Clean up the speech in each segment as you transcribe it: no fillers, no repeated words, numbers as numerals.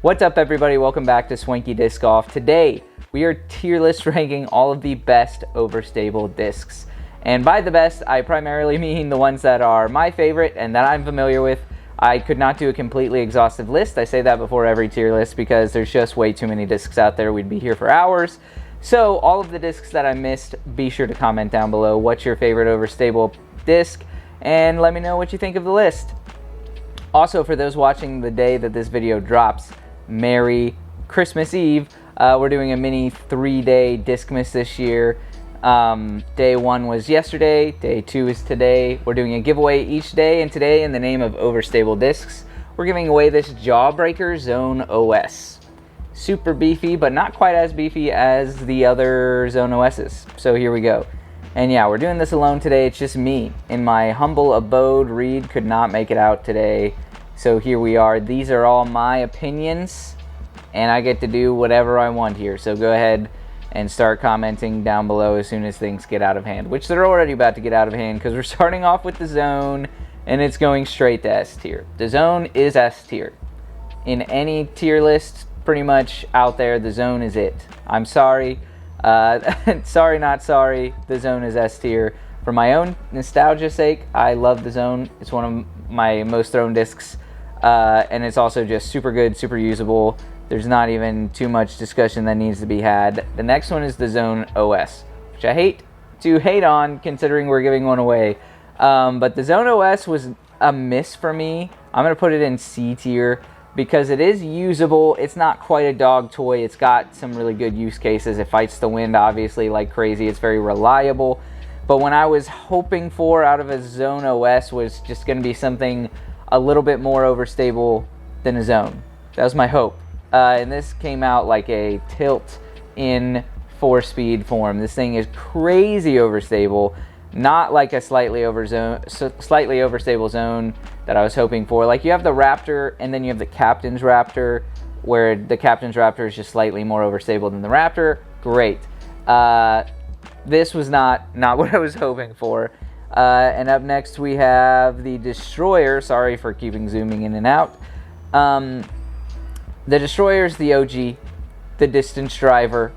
What's up, everybody? Welcome back to Swanky Disc Golf. Today we are tier list ranking all of the best overstable discs, and by the best I primarily mean the ones that are my favorite and that I'm familiar with. I could not do a completely exhaustive list. I say that before every tier list because there's just way too many discs out there. We'd be here for hours. So all of the discs that I missed, be sure to comment down below what's your favorite overstable disc and let me know what you think of the list. Also, for those watching the day that this video drops, Merry Christmas Eve. We're doing a mini 3-day Discmas this year. Day 1 was yesterday, day 2 is today. We're doing a giveaway each day, and today, in the name of Overstable Discs, we're giving away this Jawbreaker Zone OS. Super beefy, but not quite as beefy as the other Zone OSs. So here we go. And yeah, we're doing this alone today. It's just me in my humble abode. Reed could not make it out today. So here we are. These are all my opinions, and I get to do whatever I want here. So go ahead and start commenting down below as soon as things get out of hand, which they're already about to get out of hand because we're starting off with the Zone, and it's going straight to S tier. The Zone is S tier. In any tier list pretty much out there, the Zone is it. I'm sorry. Sorry, not sorry. The Zone is S tier. For my own nostalgia's sake, I love the Zone. It's one of my most thrown discs. And it's also just super good, super usable. There's not even too much discussion that needs to be had. The next one is the Zone OS, which I hate to hate on considering we're giving one away. But the Zone OS was a miss for me. I'm going to put it in C tier because it is usable. It's not quite a dog toy. It's got some really good use cases. It fights the wind, obviously, like crazy. It's very reliable. But when I was hoping for out of a Zone OS was just going to be something a little bit more overstable than a Zone. That was my hope. And this came out like a tilt in 4-speed form. This thing is crazy overstable, not like a slightly overstable Zone that I was hoping for. Like, you have the Raptor and then you have the Captain's Raptor, where the Captain's Raptor is just slightly more overstable than the Raptor. Great. This was not what I was hoping for. And up next we have the Destroyer. Sorry for keeping zooming in and out. The Destroyer is the OG, the distance driver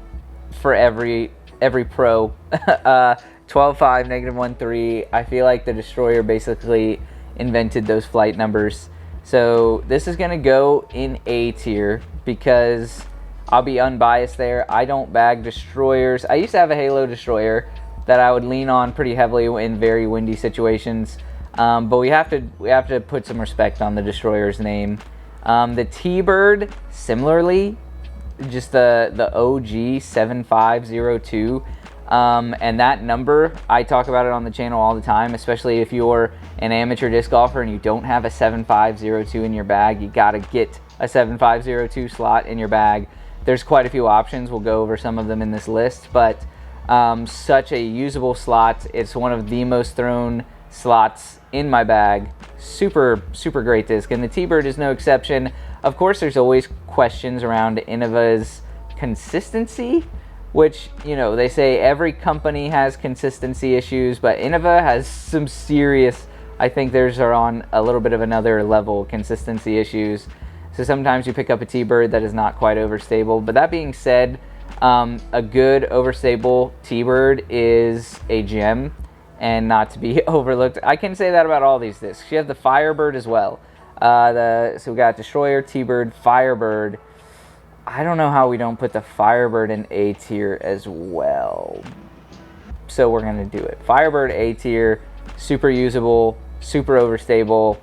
for every pro. 12.5, -1.3. I feel like the Destroyer basically invented those flight numbers. So this is going to go in A tier because I'll be unbiased there. I don't bag Destroyers. I used to have a Halo Destroyer that I would lean on pretty heavily in very windy situations. But we have to put some respect on the Destroyer's name. The T-Bird, similarly, just the OG 7502. And that number, I talk about it on the channel all the time, especially if you're an amateur disc golfer and you don't have a 7502 in your bag. You gotta get a 7502 slot in your bag. There's quite a few options. We'll go over some of them in this list, but such a usable slot. It's one of the most thrown slots in my bag. Super great disc, and the T-Bird is no exception. Of course, there's always questions around Innova's consistency, which, you know, they say every company has consistency issues, but Innova has some serious, I think theirs are on a little bit of another level, consistency issues. So sometimes you pick up a T-Bird that is not quite overstable. But that being said, a good overstable T-Bird is a gem and not to be overlooked. I can say that about all these discs. You have the Firebird as well. So we got Destroyer, T-Bird, Firebird. I don't know how we don't put the Firebird in A tier as well. So we're going to do it. Firebird A tier, super usable, super overstable.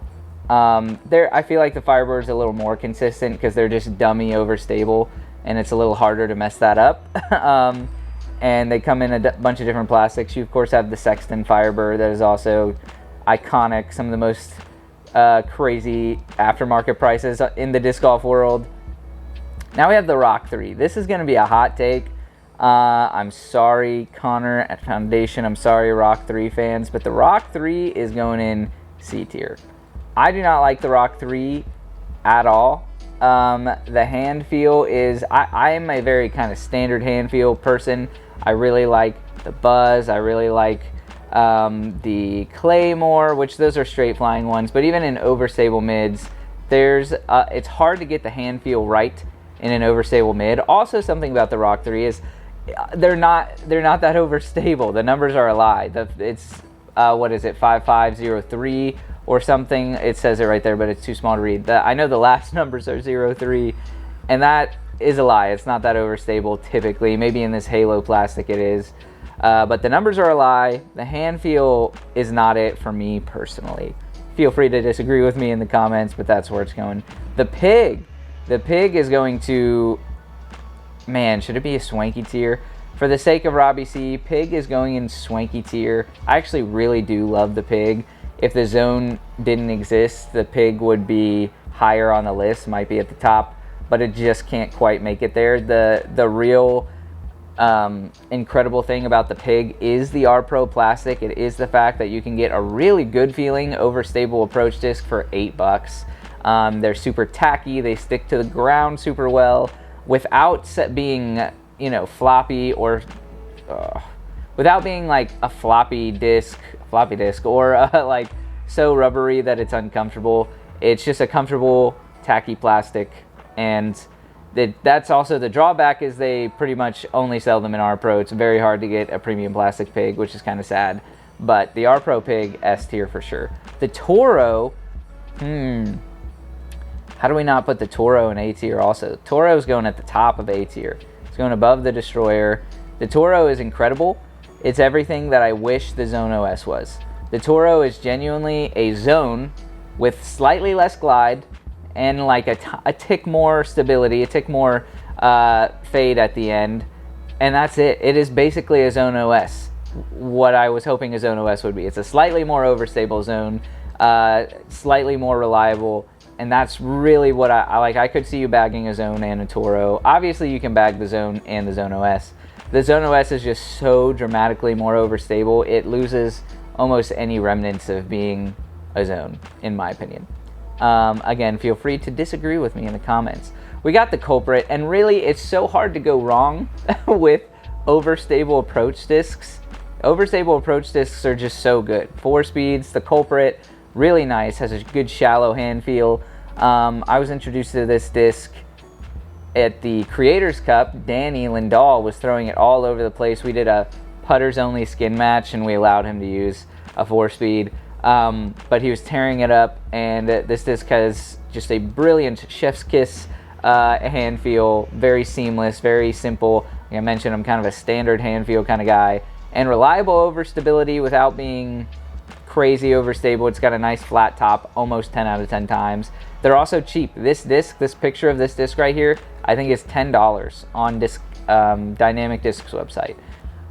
I feel like the Firebird's a little more consistent because they're just dummy overstable, and it's a little harder to mess that up. And they come in a bunch of different plastics. You, of course, have the Sexton Firebird that is also iconic. Some of the most crazy aftermarket prices in the disc golf world. Now we have the Rock 3. This is going to be a hot take. I'm sorry, Connor at Foundation. I'm sorry, Rock 3 fans. But the Rock 3 is going in C tier. I do not like the Rock 3 at all. The hand feel is... I am a very kind of standard hand feel person. I really like the Buzz. I really like the Claymore, which those are straight flying ones. But even in overstable mids, it's hard to get the hand feel right in an overstable mid. Also, something about the Rock 3 is they're not that overstable. The numbers are a lie. It's what is it, 5503 or something? It says it right there, but it's too small to read. I know the last numbers are 03, and that is a lie. It's not that overstable typically. Maybe in this Halo plastic it is, but the numbers are a lie. The hand feel is not it for me personally. Feel free to disagree with me in the comments, but that's where it's going. The pig is going to, man, should it be a Swanky tier? For the sake of Robbie C, pig is going in Swanky tier. I actually really do love the pig. If the zone didn't exist, the pig would be higher on the list, might be at the top, but it just can't quite make it there. The real incredible thing about the pig is the R Pro plastic. It is the fact that you can get a really good feeling overstable approach disc for $8. They're super tacky. They stick to the ground super well without being, you know, floppy or without being like a floppy disc or like so rubbery that it's uncomfortable. It's just a comfortable tacky plastic, and that's also the drawback is they pretty much only sell them in R Pro. It's very hard to get a premium plastic pig, which is kind of sad, but the R Pro pig, S tier for sure. The Toro, how do we not put the Toro in A tier also? Toro is going at the top of A tier. It's going above the Destroyer. The Toro is incredible. It's everything that I wish the Zone OS was. The Toro is genuinely a zone with slightly less glide and like a tick more stability, a tick more fade at the end, and that's it. It is basically a Zone OS, what I was hoping a Zone OS would be. It's a slightly more overstable zone, slightly more reliable, and that's really what I like. I could see you bagging a Zone and a Toro. Obviously, you can bag the Zone and the Zone OS. The Zone OS is just so dramatically more overstable. It loses almost any remnants of being a zone, in my opinion. Again, feel free to disagree with me in the comments. We got the culprit, and really, it's so hard to go wrong with overstable approach discs. Overstable approach discs are just so good. 4 speeds, the culprit, really nice, has a good shallow hand feel. I was introduced to this disc at the Creators Cup. Danny Lindahl was throwing it all over the place. We did a putters only skin match, and we allowed him to use a 4-speed. But he was tearing it up, and this disc has just a brilliant chef's kiss hand feel, very seamless, very simple. Like I mentioned, I'm kind of a standard hand feel kind of guy, and reliable overstability without being crazy overstable. It's got a nice flat top, almost 10 out of 10 times. They're also cheap. This picture of this disc right here, I think is $10 on Dynamic Discs website.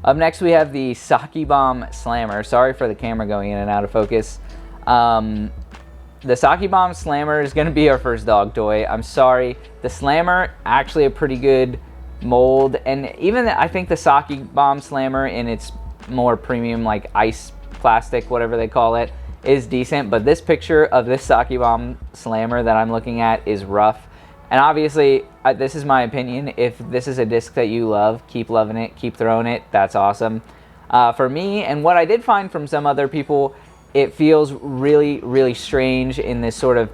Up next, we have the Saki Bomb Slammer. Sorry for the camera going in and out of focus. The Saki Bomb Slammer is going to be our first dog toy. I'm sorry. The Slammer, actually a pretty good mold. And even I think the Saki Bomb Slammer in its more premium, like ice plastic, whatever they call it, is decent. But this picture of this Saki Bomb Slammer that I'm looking at is rough. And obviously, this is my opinion. If this is a disc that you love, keep loving it, keep throwing it. That's awesome. For me, and what I did find from some other people, it feels really, really strange in this sort of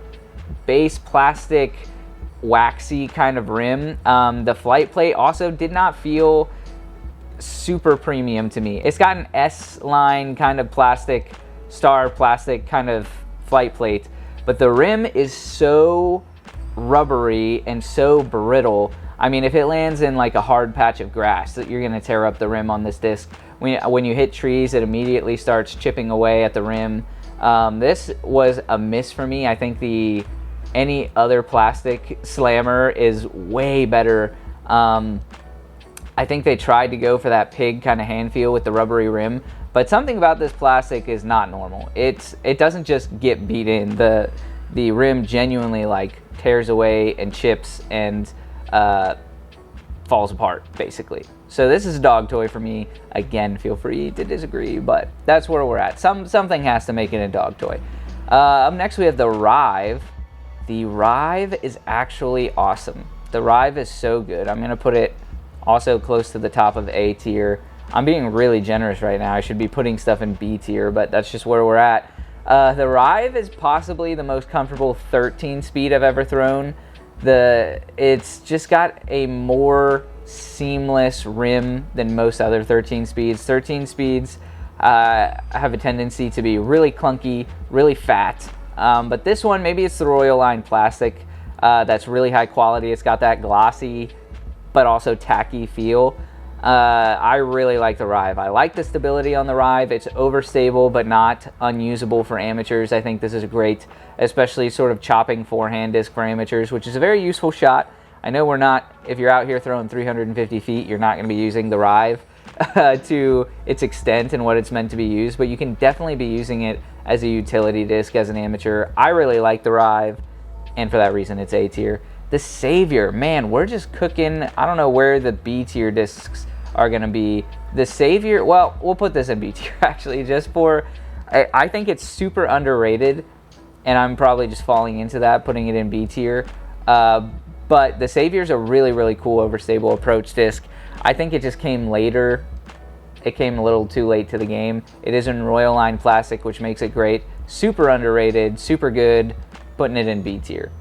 base plastic, waxy kind of rim. The flight plate also did not feel super premium to me. It's got an S-line kind of plastic, star plastic kind of flight plate, but the rim is so rubbery and so brittle. I mean, if it lands in like a hard patch of grass, you're gonna tear up the rim on this disc. When you hit trees, it immediately starts chipping away at the rim. This was a miss for me. I think any other plastic slammer is way better. I think they tried to go for that pig kind of hand feel with the rubbery rim, but something about this plastic is not normal. It doesn't just get beat in. The rim genuinely like tears away and chips and falls apart, basically. So this is a dog toy for me. Again, feel free to disagree, but that's where we're at. Something has to make it a dog toy. Up next, we have the Rive. The Rive is actually awesome. The Rive is so good. I'm going to put it also close to the top of A tier. I'm being really generous right now. I should be putting stuff in B tier, but that's just where we're at. The Rive is possibly the most comfortable 13 speed I've ever thrown. It's just got a more seamless rim than most other 13 speeds. 13 speeds have a tendency to be really clunky, really fat. But this one, maybe it's the Royal Line plastic that's really high quality. It's got that glossy but also tacky feel. I really like the Rive. I like the stability on the Rive. It's overstable but not unusable for amateurs. I think this is great, especially sort of chopping forehand disc for amateurs, which is a very useful shot. I know we're not, if you're out here throwing 350 feet, you're not going to be using the Rive to its extent and what it's meant to be used, but you can definitely be using it as a utility disc as an amateur. I really like the Rive, and for that reason, it's A tier. The Savior, man, we're just cooking. I don't know where the B tier discs are going to be. The Savior, well, we'll put this in B tier actually, just for, I think it's super underrated, and I'm probably just falling into that, putting it in B tier. But the Savior is a really, really cool overstable approach disc. I think it just came later. It came a little too late to the game. It is in Royal Line plastic, which makes it great. Super underrated, super good, putting it in B tier.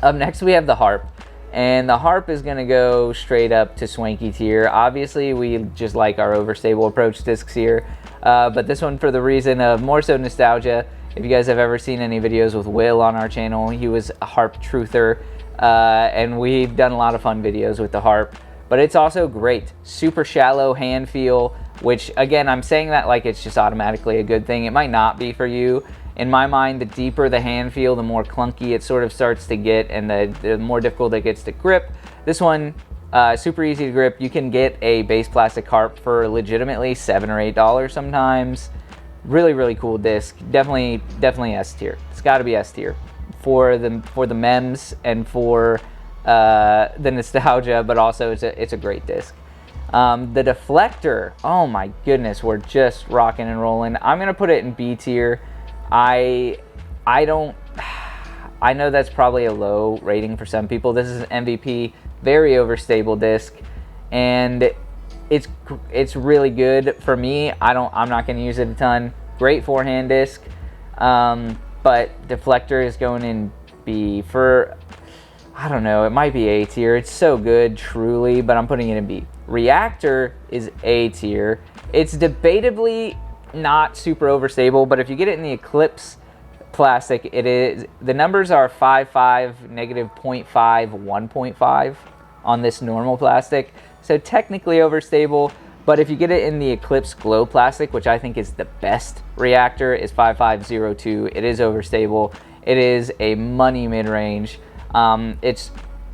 Up next, we have the Harp. And the Harp is going to go straight up to Swanky tier. Obviously, we just like our overstable approach discs here. But this one for the reason of more so nostalgia. If you guys have ever seen any videos with Will on our channel, he was a Harp truther. And we've done a lot of fun videos with the Harp. But it's also great. Super shallow hand feel, which again, I'm saying that like it's just automatically a good thing. It might not be for you. In my mind, the deeper the hand feel, the more clunky it sort of starts to get, and the more difficult it gets to grip. This one, super easy to grip. You can get a base plastic Harp for legitimately $7 or $8 sometimes. Really, really cool disc. Definitely S tier. It's got to be S tier for the memes and for the nostalgia, but also it's a great disc. The Deflector, oh my goodness, we're just rocking and rolling. I'm gonna put it in B tier. I know that's probably a low rating for some people. This is an MVP, very overstable disc, and it's really good for me. I'm not going to use it a ton. Great forehand disc, but Deflector is going in B. For, I don't know, it might be A tier. It's so good, truly, but I'm putting it in B. Reactor is A tier. It's debatably not super overstable, but if you get it in the Eclipse plastic, it is, the numbers are 5.5, -0.5, 1.5 on this normal plastic, so technically overstable. But if you get it in the Eclipse Glow plastic, which I think is the best reactor, is 5.502. It is overstable. It is a money mid-range. It's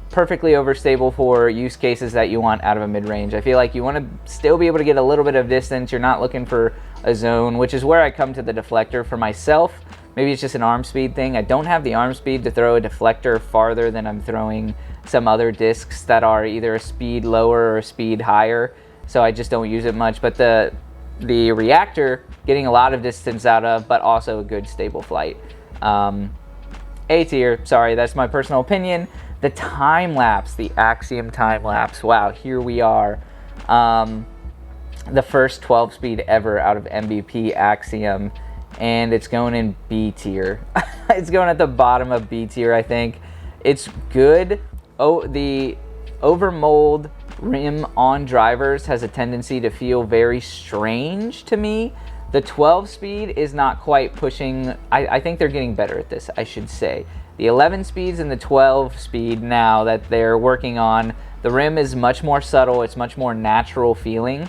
perfectly overstable for use cases that you want out of a mid-range. I feel like you want to still be able to get a little bit of distance. You're not looking for a zone, which is where I come to the Deflector for myself. Maybe it's just an arm speed thing. I don't have the arm speed to throw a Deflector farther than I'm throwing some other discs that are either a speed lower or a speed higher, so I just don't use it much. But the Reactor, getting a lot of distance out of, but also a good stable flight. A tier, sorry, that's my personal opinion. The time lapse, the Axiom time lapse. Wow, here we are. The first 12 speed ever out of MVP Axiom, and it's going in B tier. It's going at the bottom of B tier, I think. It's good. Oh, the overmold rim on drivers has a tendency to feel very strange to me. The 12 speed is not quite pushing. I think they're getting better at this, I should say. The 11 speeds and the 12 speed now that they're working on, the rim is much more subtle. It's much more natural feeling.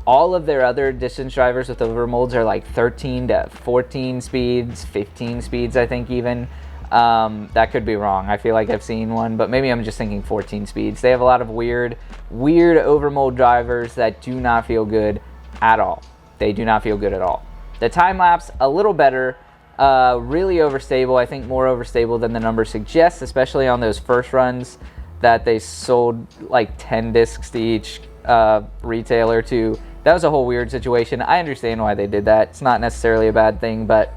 All of their other distance drivers with overmolds are like 13 to 14 speeds, 15 speeds, I think even. That could be wrong. I feel like I've seen one, but maybe I'm just thinking 14 speeds. They have a lot of weird overmold drivers that do not feel good at all. They do not feel good at all. The time lapse, a little better. Really overstable. I think more overstable than the number suggests, especially on those first runs that they sold like 10 discs to each retailer to. That was a whole weird situation. I understand why they did that. It's not necessarily a bad thing, but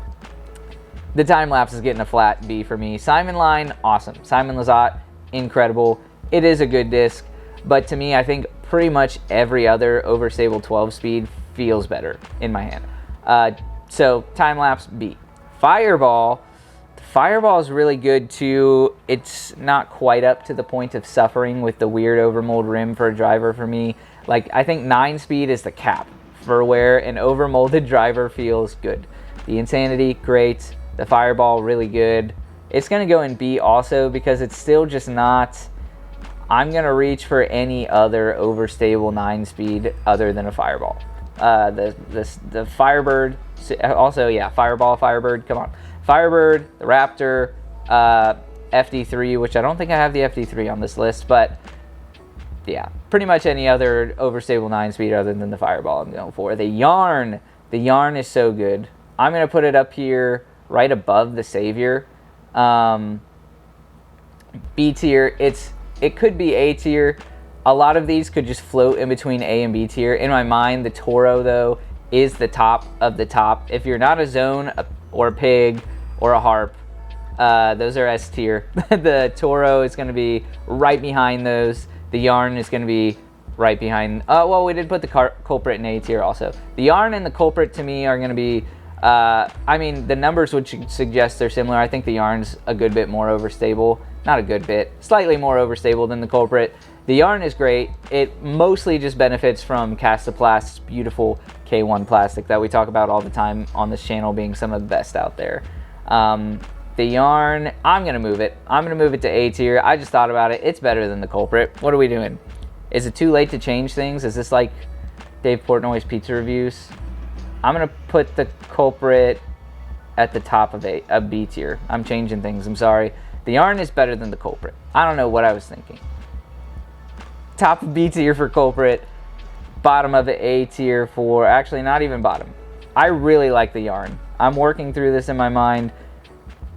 the time lapse is getting a flat B for me. Simon Line, awesome. Simon Lizotte, incredible. It is a good disc, but to me, I think pretty much every other overstable 12 speed feels better in my hand. So time-lapse B. Fireball. Fireball is really good too. It's not quite up to the point of suffering with the weird overmold rim for a driver for me. Like, I think 9 speed is the cap for where an overmolded driver feels good. The Insanity, great. The Fireball, really good. It's going to go in B also because it's still just not... I'm going to reach for any other overstable 9 speed other than a Fireball. The Firebird, also, yeah, Fireball, Firebird, come on. Firebird, the Raptor, FD3, which I don't think I have the FD3 on this list, but yeah, pretty much any other overstable 9 speed other than the Fireball I'm going for. The Yarn is so good. I'm going to put it up here right above the Savior. B tier, it could be A tier. A lot of these could just float in between A and B tier. In my mind, the Toro, though, is the top of the top. If you're not a Zone or a Pig or a Harp, those are S tier. The Toro is going to be right behind those. The Yarn is going to be right behind. Well, we did put the Culprit in A tier also. The Yarn and the Culprit, to me, are going to be... I mean, the numbers would suggest they're similar. I think the Yarn's a good bit more overstable. Not a good bit. Slightly more overstable than the Culprit. The Yarn is great. It mostly just benefits from Castaplast's beautiful K1 plastic that we talk about all the time on this channel being some of the best out there. The Yarn, I'm going to move it. I'm going to move it to A tier. I just thought about it. It's better than the Culprit. What are we doing? Is it too late to change things? Is this like Dave Portnoy's pizza reviews? I'm going to put the Culprit at the top of B tier. I'm changing things. I'm sorry. The Yarn is better than the Culprit. I don't know what I was thinking. Top of B tier for Culprit. Bottom of the A tier for... Actually, not even bottom. I really like the Yarn. I'm working through this in my mind.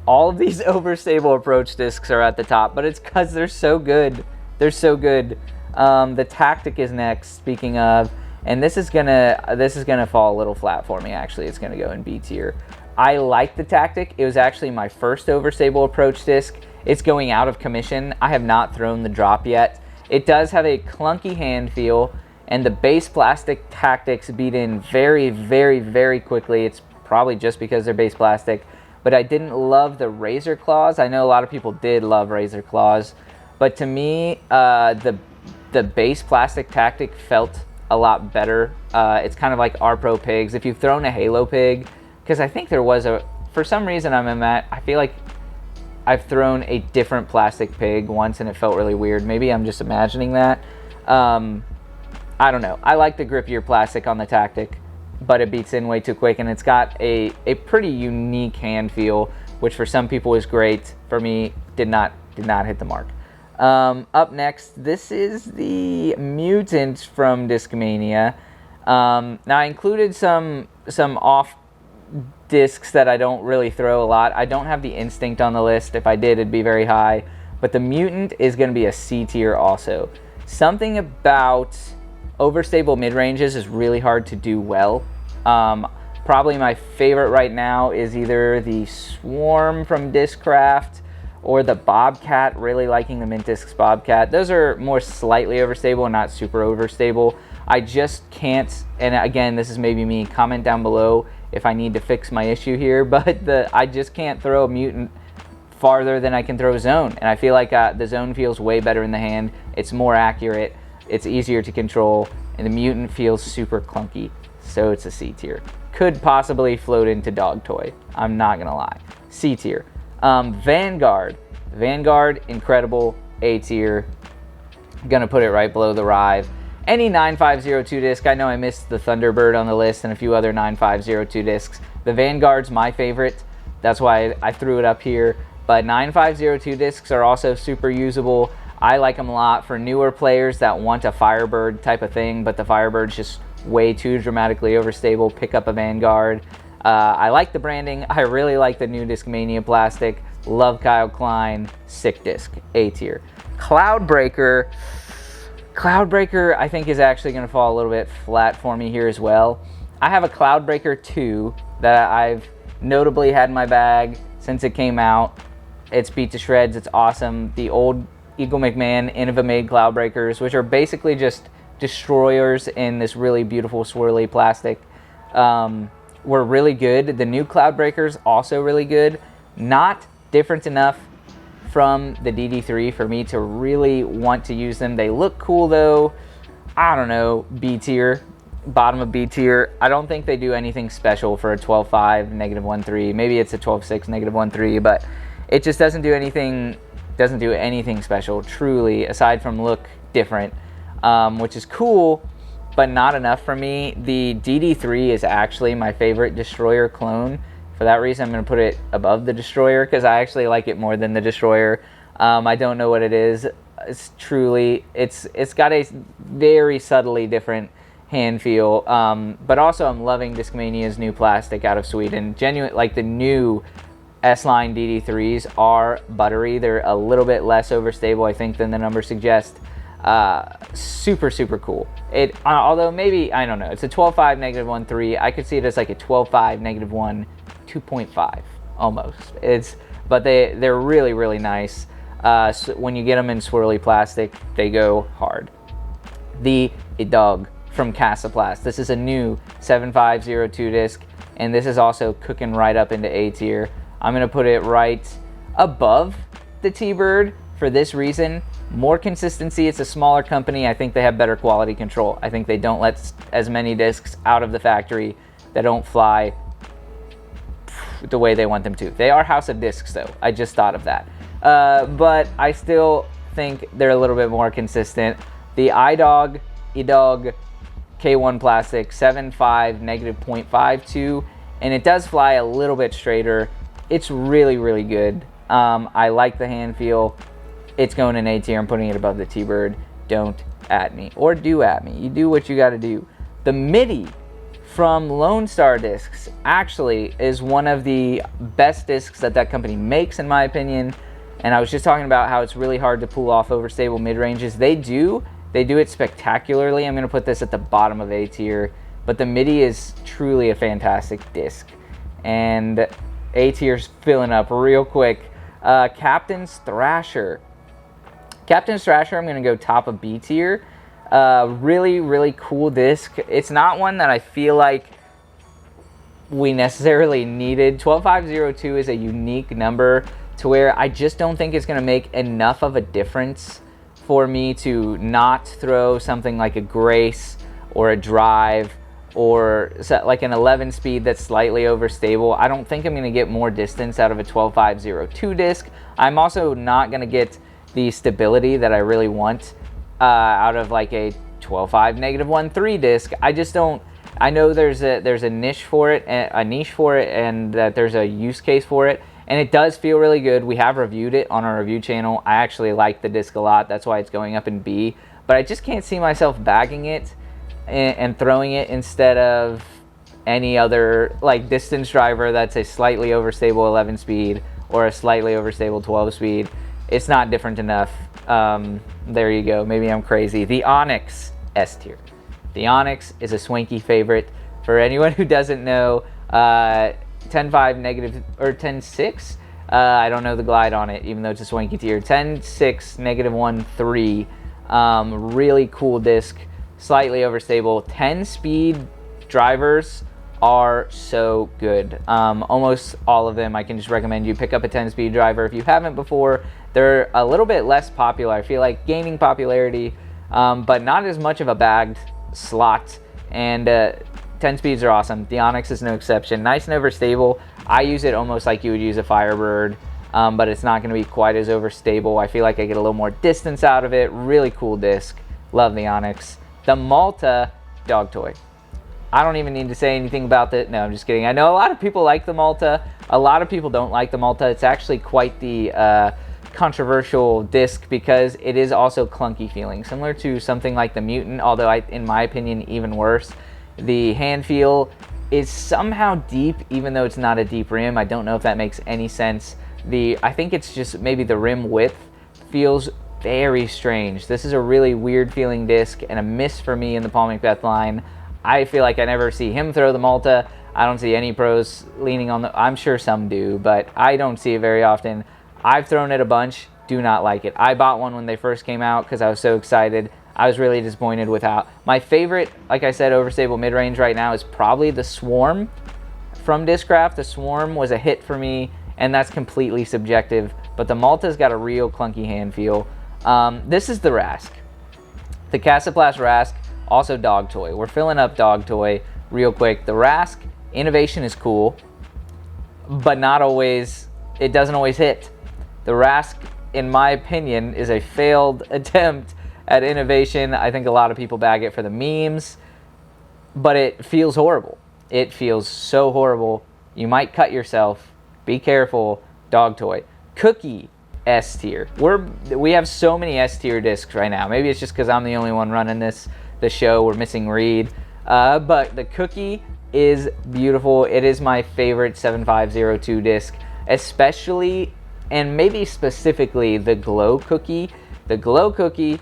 All of these overstable approach discs are at the top, but it's because they're so good. They're so good. The Tactic is next, speaking of, and this is gonna fall a little flat for me. Actually, it's gonna go in B tier. I like the Tactic. It was actually my first overstable approach disc. It's going out of commission. I have not thrown the drop yet. It does have a clunky hand feel, and the base plastic Tactics beat in very, very, very quickly. It's probably just because they're base plastic. But I didn't love the Razor Claws. I know a lot of people did love Razor Claws. But to me, the base plastic Tactic felt a lot better. It's kind of like our Pro Pigs. If you've thrown a Halo Pig, because I think there was for some reason I feel like I've thrown a different plastic pig once and it felt really weird. Maybe I'm just imagining that. I don't know. I like the grippier plastic on the Tactic, but it beats in way too quick, and it's got a pretty unique hand feel, which for some people is great. For me, did not hit the mark. Up next, this is the Mutant from Discmania. Now I included some off discs that I don't really throw a lot. I don't have the Instinct on the list. If I did, it'd be very high. But the Mutant is going to be a C tier also. Something about overstable mid-ranges is really hard to do well. Probably my favorite right now is either the Swarm from Discraft or the Bobcat. Really liking the Mint Discs Bobcat. Those are more slightly overstable and not super overstable. I just can't, and again, this is maybe me, comment down below if I need to fix my issue here, but I just can't throw a Mutant farther than I can throw Zone, and I feel like the Zone feels way better in the hand. It's more accurate, it's easier to control, and the Mutant feels super clunky, so it's a C tier. Could possibly float into Dog Toy, I'm not gonna lie. C tier. Vanguard, incredible, A tier. Gonna put it right below the Rive. Any 9502 disc, I know I missed the Thunderbird on the list and a few other 9502 discs. The Vanguard's my favorite, that's why I threw it up here. But 9502 discs are also super usable. I like them a lot for newer players that want a Firebird type of thing, but the Firebird's just way too dramatically overstable. Pick up a Vanguard. I like the branding. I really like the new Discmania plastic. Love Kyle Klein. Sick disc. A tier. Cloudbreaker, I think, is actually going to fall a little bit flat for me here as well. I have a Cloudbreaker 2 that I've notably had in my bag since it came out. It's beat to shreds. It's awesome. The old Eagle McMahon Innova-made Cloudbreakers, which are basically just destroyers in this really beautiful swirly plastic. were really good. The new cloud breakers also really good. Not different enough from the DD3 for me to really want to use them. They look cool though. I don't know, B tier, bottom of B tier. I don't think they do anything special for a 12.5 -1.3. Maybe it's a 12.6 -1.3, but it just doesn't do anything special truly, aside from look different, which is cool, but not enough for me. The DD3 is actually my favorite Destroyer clone. For that reason, I'm going to put it above the Destroyer because I actually like it more than the Destroyer. I don't know what it is. It's got a very subtly different hand feel, but also I'm loving Discmania's new plastic out of Sweden. Genuine, like the new S-Line DD3s are buttery. They're a little bit less overstable, I think, than the numbers suggest. Super, super cool. Although maybe, I don't know, it's a 12.5 -1.3. I could see it as like a 12.5 -1 2.5 almost. But they're really, really nice. So when you get them in swirly plastic, they go hard. The Idog from Casaplast. This is a new 7502 disc, and this is also cooking right up into A tier. I'm going to put it right above the T-Bird for this reason. More consistency. It's a smaller company. I think they have better quality control. I think they don't let as many discs out of the factory that don't fly the way they want them to. They are House of Discs, though. I just thought of that. But I still think they're a little bit more consistent. The Idog K1 plastic, 7.5 -0.52, and it does fly a little bit straighter. It's really, really good. I like the hand feel. It's going in A tier. I'm putting it above the T-Bird. Don't at me, or do at me. You do what you got to do. The MIDI from Lone Star Discs actually is one of the best discs that company makes, in my opinion. And I was just talking about how it's really hard to pull off overstable mid-ranges. They do it spectacularly. I'm going to put this at the bottom of A tier, but the MIDI is truly a fantastic disc. And A tier's filling up real quick. Captain's Thrasher. Captain's Thrasher, I'm going to go top of B tier. Really, really cool disc. It's not one that I feel like we necessarily needed. 12502 is a unique number to where I just don't think it's going to make enough of a difference for me to not throw something like a Grace or a Drive or like an 11 speed that's slightly overstable. I don't think I'm going to get more distance out of a 12502 disc. I'm also not going to get the stability that I really want out of like a 12.5 -1.3 disc. I just don't. I know there's a niche for it, and that there's a use case for it, and it does feel really good. We have reviewed it on our review channel. I actually like the disc a lot. That's why it's going up in B. But I just can't see myself bagging it and throwing it instead of any other like distance driver that's a slightly overstable 11 speed or a slightly overstable 12 speed. It's not different enough. There you go. Maybe I'm crazy. The Onyx, S tier. The Onyx is a Swanky favorite. For anyone who doesn't know, 10.5 negative or 10.6. I don't know the glide on it, even though it's a Swanky tier. 10.6 -1.3. Really cool disc. Slightly overstable. 10 speed drivers are so good. Almost all of them. I can just recommend you pick up a 10 speed driver if you haven't before. They're a little bit less popular. I feel like gaining popularity, but not as much of a bagged slot. And 10 speeds are awesome. The Onyx is no exception. Nice and overstable. I use it almost like you would use a Firebird, but it's not going to be quite as overstable. I feel like I get a little more distance out of it. Really cool disc. Love the Onyx. The Malta dog toy. I don't even need to say anything about that. No, I'm just kidding. I know a lot of people like the Malta. A lot of people don't like the Malta. It's actually quite the controversial disc because it is also clunky feeling, similar to something like the Mutant, although in my opinion, even worse. The hand feel is somehow deep, even though it's not a deep rim. I don't know if that makes any sense. I think it's just maybe the rim width feels very strange. This is a really weird feeling disc and a miss for me in the Paul Macbeth line. I feel like I never see him throw the Malta. I don't see any pros leaning on I'm sure some do, but I don't see it very often. I've thrown it a bunch, do not like it. I bought one when they first came out because I was so excited. I was really disappointed with how. My favorite, like I said, overstable mid-range right now is probably the Swarm from Discraft, the Swarm was a hit for me, and that's completely subjective, but the Malta's got a real clunky hand feel. This is the Rask. The Casaplast Rask, also dog toy. We're filling up dog toy real quick. The Rask innovation is cool, but not always, it doesn't always hit. The Rask, in my opinion, is a failed attempt at innovation. I think a lot of people bag it for the memes, but it feels horrible. It feels so horrible. You might cut yourself. Be careful. Dog toy. Cookie, S tier. We have so many S tier discs right now. Maybe it's just because I'm the only one running the show. We're missing Reed. But the Cookie is beautiful. It is my favorite 7502 disc, especially and maybe specifically the Glow Cookie. The Glow Cookie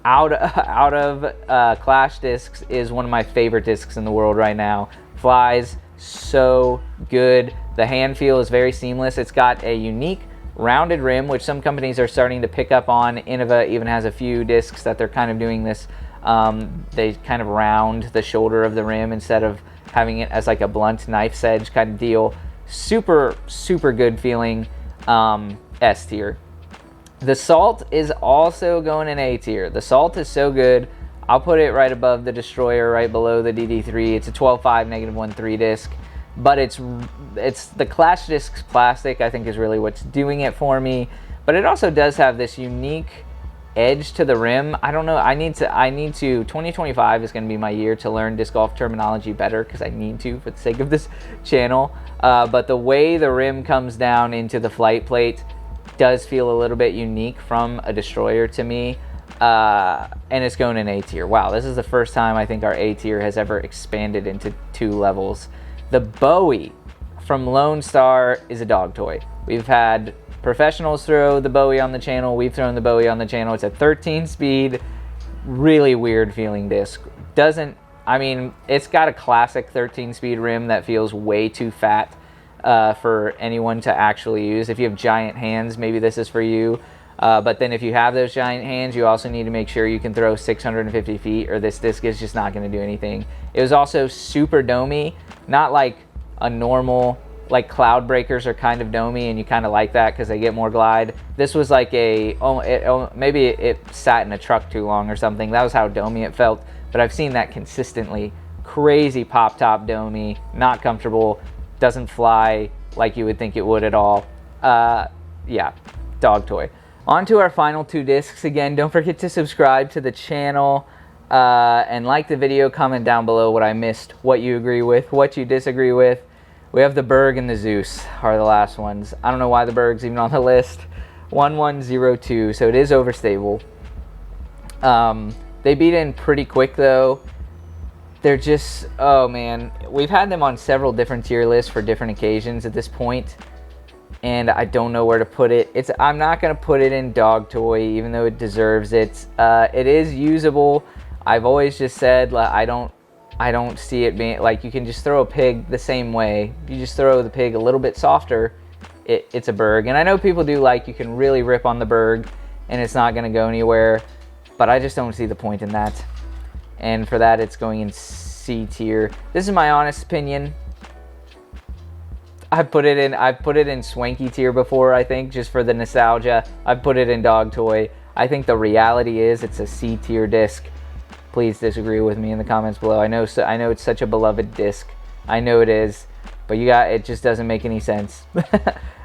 out of Clash discs is one of my favorite discs in the world right now. Flies so good. The hand feel is very seamless. It's got a unique rounded rim, which some companies are starting to pick up on. Innova even has a few discs that they're kind of doing this. They kind of round the shoulder of the rim instead of having it as like a blunt knife's edge kind of deal. Super, super good feeling. S tier. The Salt is also going in A tier. The Salt is so good. I'll put it right above the Destroyer, right below the DD3. It's a 12.5 -1.3 disc, but it's the Clash discs plastic, I think, is really what's doing it for me. But it also does have this unique edge to the rim. I don't know. I need to 2025 is going to be my year to learn disc golf terminology better, because I need to for the sake of this channel. But the way the rim comes down into the flight plate does feel a little bit unique from a Destroyer to me. And it's going in A tier. Wow, this is the first time I think our A tier has ever expanded into 2 levels. The Bowie from Lone Star is a dog toy. We've had professionals throw the Bowie on the channel. We've thrown the Bowie on the channel. It's a 13 speed, really weird feeling disc. It's got a classic 13 speed rim that feels way too fat for anyone to actually use. If you have giant hands, maybe this is for you. But then if you have those giant hands, you also need to make sure you can throw 650 feet, or this disc is just not going to do anything. It was also super domey, not like a normal, like Cloud Breakers are kind of domey, and you kind of like that because they get more glide. This was like maybe it sat in a truck too long or something. That was how domey it felt. But I've seen that consistently. Crazy pop top domey, not comfortable, doesn't fly like you would think it would at all. Yeah, dog toy. On to our final 2 discs. Again, don't forget to subscribe to the channel and like the video. Comment down below what I missed, what you agree with, what you disagree with. We have the Berg and the Zeus are the last ones. I don't know why the Berg's even on the list. 1102, so it is Overstable. They beat in pretty quick though. They're just, oh man. We've had them on several different tier lists for different occasions at this point, and I don't know where to put it. I'm not going to put it in dog toy, even though it deserves it. It is usable. I've always just said, I don't see it being, like, you can just throw a pig the same way. You just throw the pig a little bit softer, it's a Berg. And I know people do you can really rip on the Berg, and it's not going to go anywhere, but I just don't see the point in that. And for that, it's going in C tier. This is my honest opinion. I've put it in Swanky tier before, I think, just for the nostalgia. I've put it in dog toy. I think the reality is it's a C tier disc. Please disagree with me in the comments below. I know it's such a beloved disc. I know it is, but it just doesn't make any sense.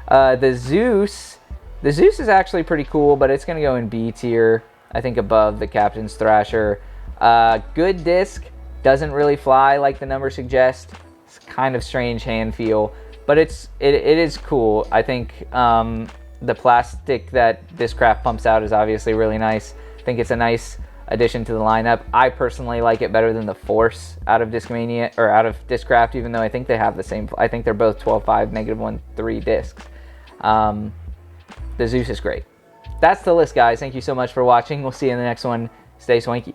The Zeus is actually pretty cool, but it's gonna go in B tier. I think above the Captain's Thrasher. Good disc, doesn't really fly like the number suggests. It's kind of strange hand feel, but it is cool. I think the plastic that Discraft pumps out is obviously really nice. I think it's a nice addition to the lineup. I personally like it better than the Force out of Discmania, or out of Discraft, even though I think they have the same. I think they're both 12.5 -1.3 discs. The Zeus is great. That's the list, guys. Thank you so much for watching. We'll see you in the next one. Stay swanky.